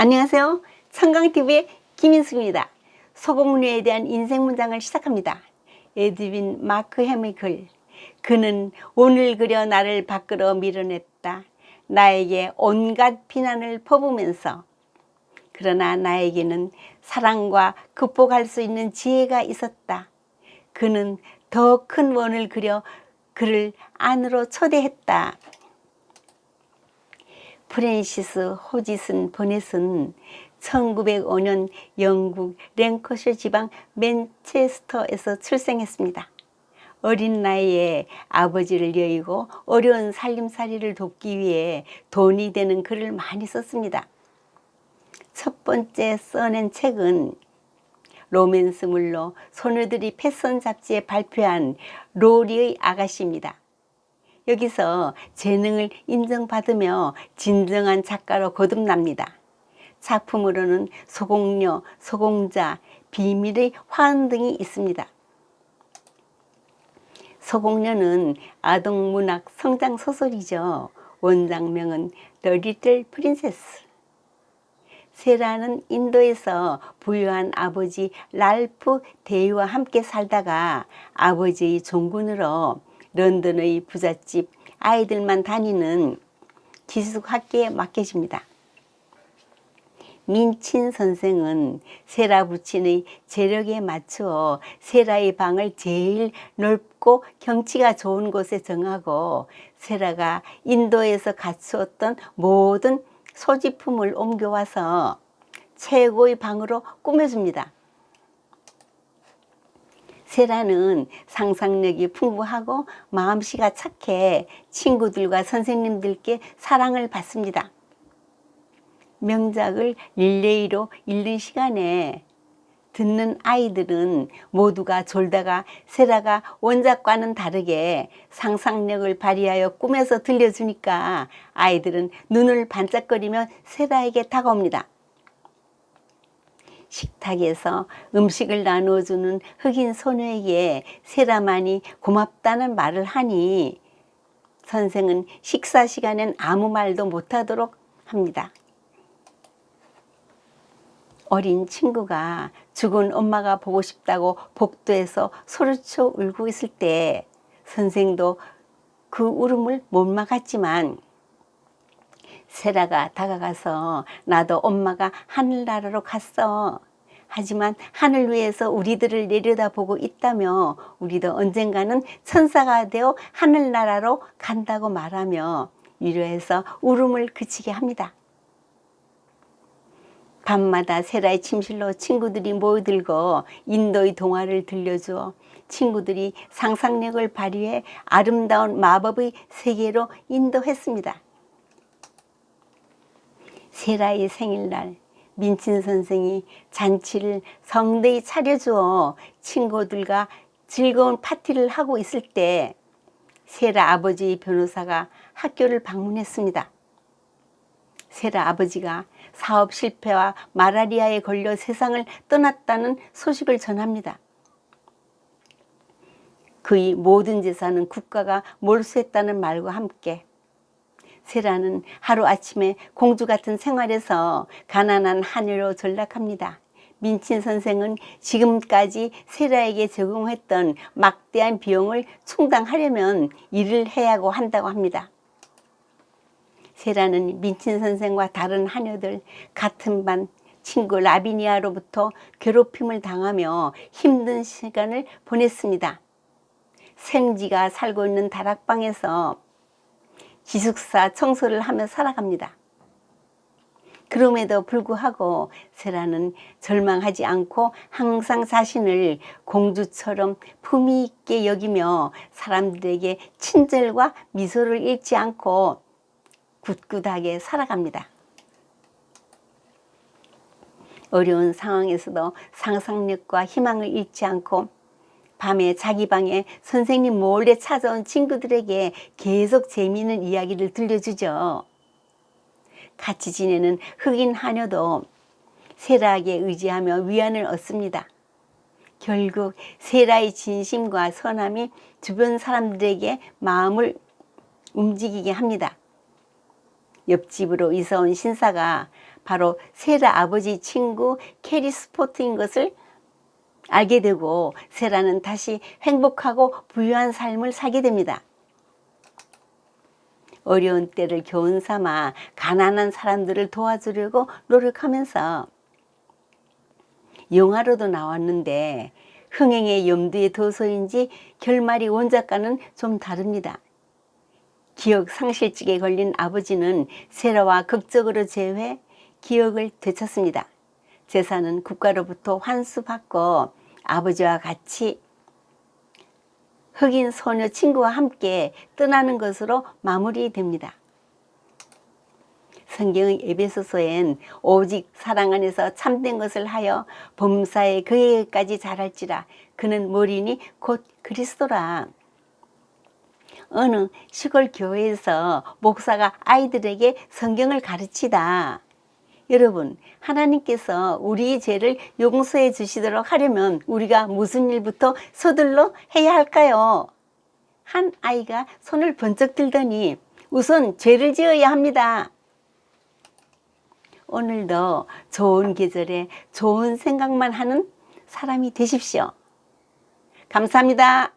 안녕하세요. 청강TV의 김인숙입니다. 소공류에 대한 인생 문장을 시작합니다. 에드윈 마크 햄의 글. 그는 오늘 그려 나를 밖으로 밀어냈다. 나에게 온갖 비난을 퍼부으면서. 그러나 나에게는 사랑과 극복할 수 있는 지혜가 있었다. 그는 더 큰 원을 그려 그를 안으로 초대했다. 프랜시스 호지슨 버넷은 1905년 영국 랭커셔 지방 맨체스터에서 출생했습니다. 어린 나이에 아버지를 여의고 어려운 살림살이를 돕기 위해 돈이 되는 글을 많이 썼습니다. 첫 번째 써낸 책은 로맨스물로 소녀들이 패션 잡지에 발표한 로리의 아가씨입니다. 여기서 재능을 인정받으며 진정한 작가로 거듭납니다. 작품으로는 소공녀, 소공자, 비밀의 화원 등이 있습니다. 소공녀는 아동문학 성장소설이죠. 원작명은 The Little Princess. 세라는 인도에서 부유한 아버지 랄프 데이와 함께 살다가 아버지의 종군으로 런던의 부잣집 아이들만 다니는 기숙학교에 맡겨집니다. 민친 선생은 세라 부친의 재력에 맞추어 세라의 방을 제일 넓고 경치가 좋은 곳에 정하고 세라가 인도에서 갖추었던 모든 소지품을 옮겨와서 최고의 방으로 꾸며줍니다. 세라는 상상력이 풍부하고 마음씨가 착해 친구들과 선생님들께 사랑을 받습니다. 명작을 릴레이로 읽는 시간에 듣는 아이들은 모두가 졸다가 세라가 원작과는 다르게 상상력을 발휘하여 꿈에서 들려주니까 아이들은 눈을 반짝거리며 세라에게 다가옵니다. 식탁에서 음식을 나누어주는 흑인 소녀에게 세라만이 고맙다는 말을 하니 선생은 식사 시간엔 아무 말도 못하도록 합니다. 어린 친구가 죽은 엄마가 보고 싶다고 복도에서 소리쳐 울고 있을 때 선생도 그 울음을 못 막았지만 세라가 다가가서 나도 엄마가 하늘나라로 갔어. 하지만 하늘 위에서 우리들을 내려다보고 있다며 우리도 언젠가는 천사가 되어 하늘나라로 간다고 말하며 위로해서 울음을 그치게 합니다. 밤마다 세라의 침실로 친구들이 모여들고 인도의 동화를 들려주어 친구들이 상상력을 발휘해 아름다운 마법의 세계로 인도했습니다. 세라의 생일날 민친 선생이 잔치를 성대히 차려주어 친구들과 즐거운 파티를 하고 있을 때 세라 아버지의 변호사가 학교를 방문했습니다. 세라 아버지가 사업 실패와 말라리아에 걸려 세상을 떠났다는 소식을 전합니다. 그의 모든 재산은 국가가 몰수했다는 말과 함께 세라는 하루아침에 공주 같은 생활에서 가난한 하늘로 전락합니다. 민친 선생은 지금까지 세라에게 제공했던 막대한 비용을 충당하려면 일을 해야 한다고 합니다. 세라는 민친 선생과 다른 하녀들 같은 반 친구 라비니아로부터 괴롭힘을 당하며 힘든 시간을 보냈습니다. 생쥐가 살고 있는 다락방에서 기숙사 청소를 하며 살아갑니다. 그럼에도 불구하고 세라는 절망하지 않고 항상 자신을 공주처럼 품위 있게 여기며 사람들에게 친절과 미소를 잃지 않고 굳굳하게 살아갑니다. 어려운 상황에서도 상상력과 희망을 잃지 않고 밤에 자기 방에 선생님 몰래 찾아온 친구들에게 계속 재미있는 이야기를 들려주죠. 같이 지내는 흑인 하녀도 세라에게 의지하며 위안을 얻습니다. 결국 세라의 진심과 선함이 주변 사람들에게 마음을 움직이게 합니다. 옆집으로 이사 온 신사가 바로 세라 아버지 친구 캐리 스포트인 것을 알게 되고 세라는 다시 행복하고 부유한 삶을 살게 됩니다. 어려운 때를 교훈 삼아 가난한 사람들을 도와주려고 노력하면서 영화로도 나왔는데 흥행의 염두에 둬서인지 결말이 원작과는 좀 다릅니다. 기억 상실증에 걸린 아버지는 세라와 극적으로 재회, 기억을 되찾습니다. 재산은 국가로부터 환수받고 아버지와 같이 흑인 소녀 친구와 함께 떠나는 것으로 마무리됩니다. 성경의 에베소서엔 오직 사랑 안에서 참된 것을 하여 범사에 그에게까지 자랄지라 그는 머리니 곧 그리스도라. 어느 시골 교회에서 목사가 아이들에게 성경을 가르치다 여러분, 하나님께서 우리의 죄를 용서해 주시도록 하려면 우리가 무슨 일부터 서둘러 해야 할까요? 한 아이가 손을 번쩍 들더니 우선 죄를 지어야 합니다. 오늘도 좋은 계절에 좋은 생각만 하는 사람이 되십시오. 감사합니다.